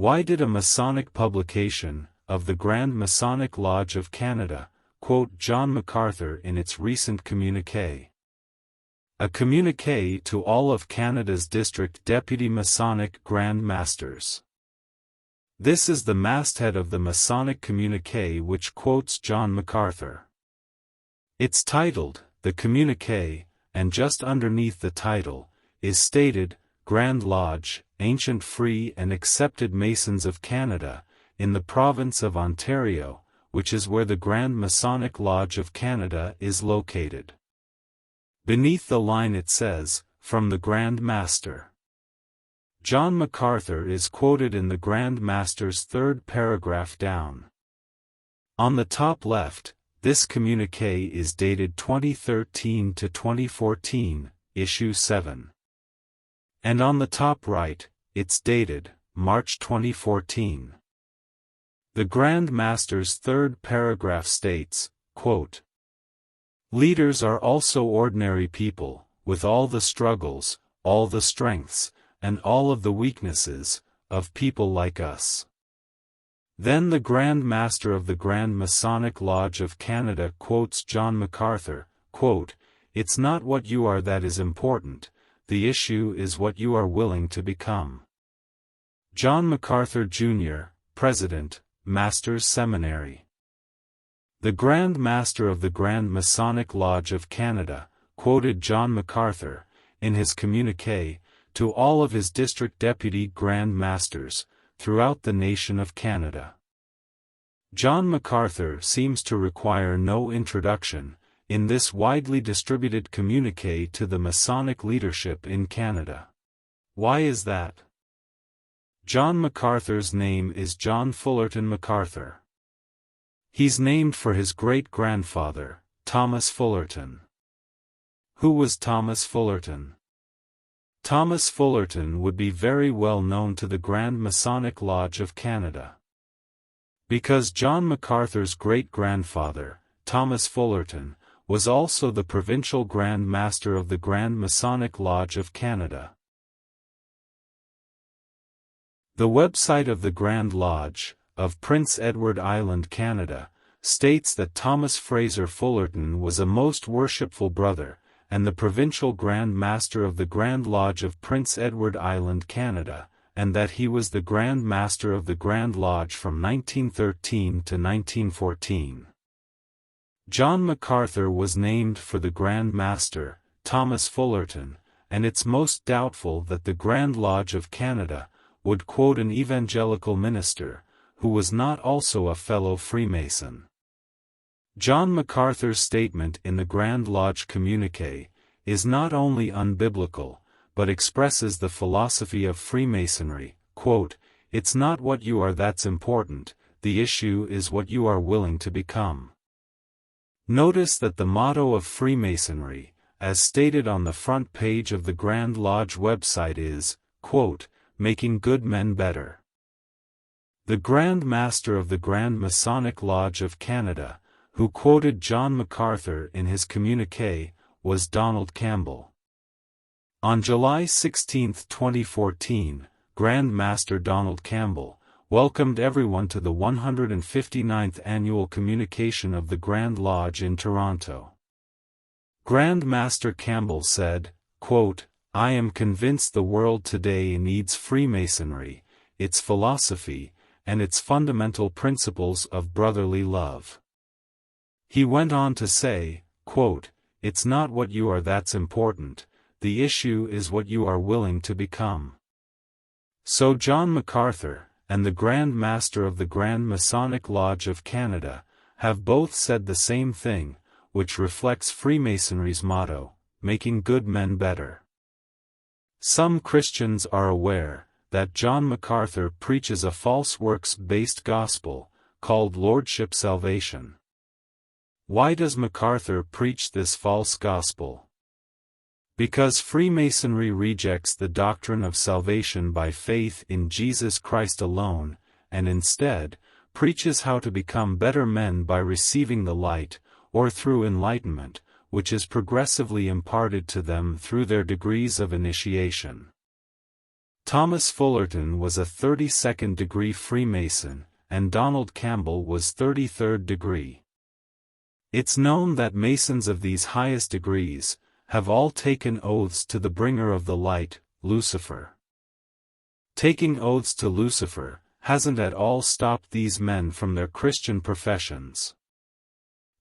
Why did a Masonic publication of the Grand Masonic Lodge of Canada quote John Macarthur in its recent communique? A communique to all of Canada's District Deputy Masonic Grand Masters. This is the masthead of the Masonic communique which quotes John Macarthur. It's titled, The Communique, and just underneath the title, is stated, Grand Lodge, Ancient Free and Accepted Masons of Canada, in the province of Ontario, which is where the Grand Masonic Lodge of Canada is located. Beneath the line it says, From the Grand Master. John Macarthur is quoted in the Grand Master's third paragraph down. On the top left, this communique is dated 2013 to 2014, issue 7. And on the top right, it's dated March 2014. The Grand Master's third paragraph states, quote, Leaders are also ordinary people, with all the struggles, all the strengths, and all of the weaknesses, of people like us. Then the Grand Master of the Grand Masonic Lodge of Canada quotes John Macarthur, quote, It's not what you are that is important, the issue is what you are willing to become. John Macarthur Jr., President, Masters Seminary. The Grand Master of the Grand Masonic Lodge of Canada quoted John Macarthur, in his communique, to all of his District Deputy Grand Masters, throughout the nation of Canada. John Macarthur seems to require no introduction, in this widely distributed communique to the Masonic leadership in Canada. Why is that? John Macarthur's name is John Fullerton Macarthur. He's named for his great-grandfather, Thomas Fullerton. Who was Thomas Fullerton? Thomas Fullerton would be very well known to the Grand Masonic Lodge of Canada. Because John Macarthur's great-grandfather, Thomas Fullerton, was also the Provincial Grand Master of the Grand Masonic Lodge of Canada. The website of the Grand Lodge, of Prince Edward Island, Canada, states that Thomas Fraser Fullerton was a most worshipful brother, and the Provincial Grand Master of the Grand Lodge of Prince Edward Island, Canada, and that he was the Grand Master of the Grand Lodge from 1913 to 1914. John Macarthur was named for the Grand Master, Thomas Fullerton, and it's most doubtful that the Grand Lodge of Canada would quote an evangelical minister, who was not also a fellow Freemason. John Macarthur's statement in the Grand Lodge communique is not only unbiblical, but expresses the philosophy of Freemasonry, quote, It's not what you are that's important, the issue is what you are willing to become. Notice that the motto of Freemasonry, as stated on the front page of the Grand Lodge website is, quote, Making good men better. The Grand Master of the Grand Masonic Lodge of Canada, who quoted John Macarthur in his communique, was Donald Campbell. On July 16, 2014, Grand Master Donald Campbell welcomed everyone to the 159th Annual Communication of the Grand Lodge in Toronto. Grand Master Campbell said, quote, I am convinced the world today needs Freemasonry, its philosophy, and its fundamental principles of brotherly love. He went on to say, quote, It's not what you are that's important, the issue is what you are willing to become. So John Macarthur, and the Grand Master of the Grand Masonic Lodge of Canada, have both said the same thing, which reflects Freemasonry's motto, making good men better. Some Christians are aware that John Macarthur preaches a false works-based gospel, called Lordship Salvation. Why does Macarthur preach this false gospel? Because Freemasonry rejects the doctrine of salvation by faith in Jesus Christ alone, and instead, preaches how to become better men by receiving the light, or through enlightenment, which is progressively imparted to them through their degrees of initiation. Thomas Fullerton was a 32nd degree Freemason, and Donald Campbell was 33rd degree. It's known that Masons of these highest degrees have all taken oaths to the bringer of the light, Lucifer. Taking oaths to Lucifer hasn't at all stopped these men from their Christian professions.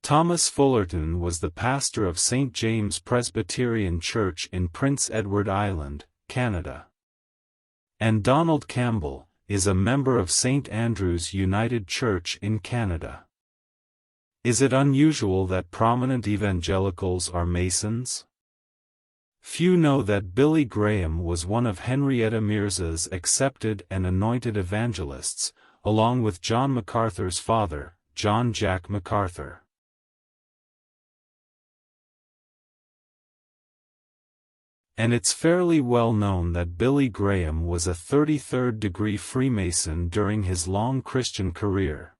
Thomas Fullerton was the pastor of St. James Presbyterian Church in Prince Edward Island, Canada. And Donald Campbell is a member of St. Andrew's United Church in Canada. Is it unusual that prominent evangelicals are Masons? Few know that Billy Graham was one of Henrietta Mirza's accepted and anointed evangelists, along with John Macarthur's father, John Jack Macarthur. And it's fairly well known that Billy Graham was a 33rd degree Freemason during his long Christian career.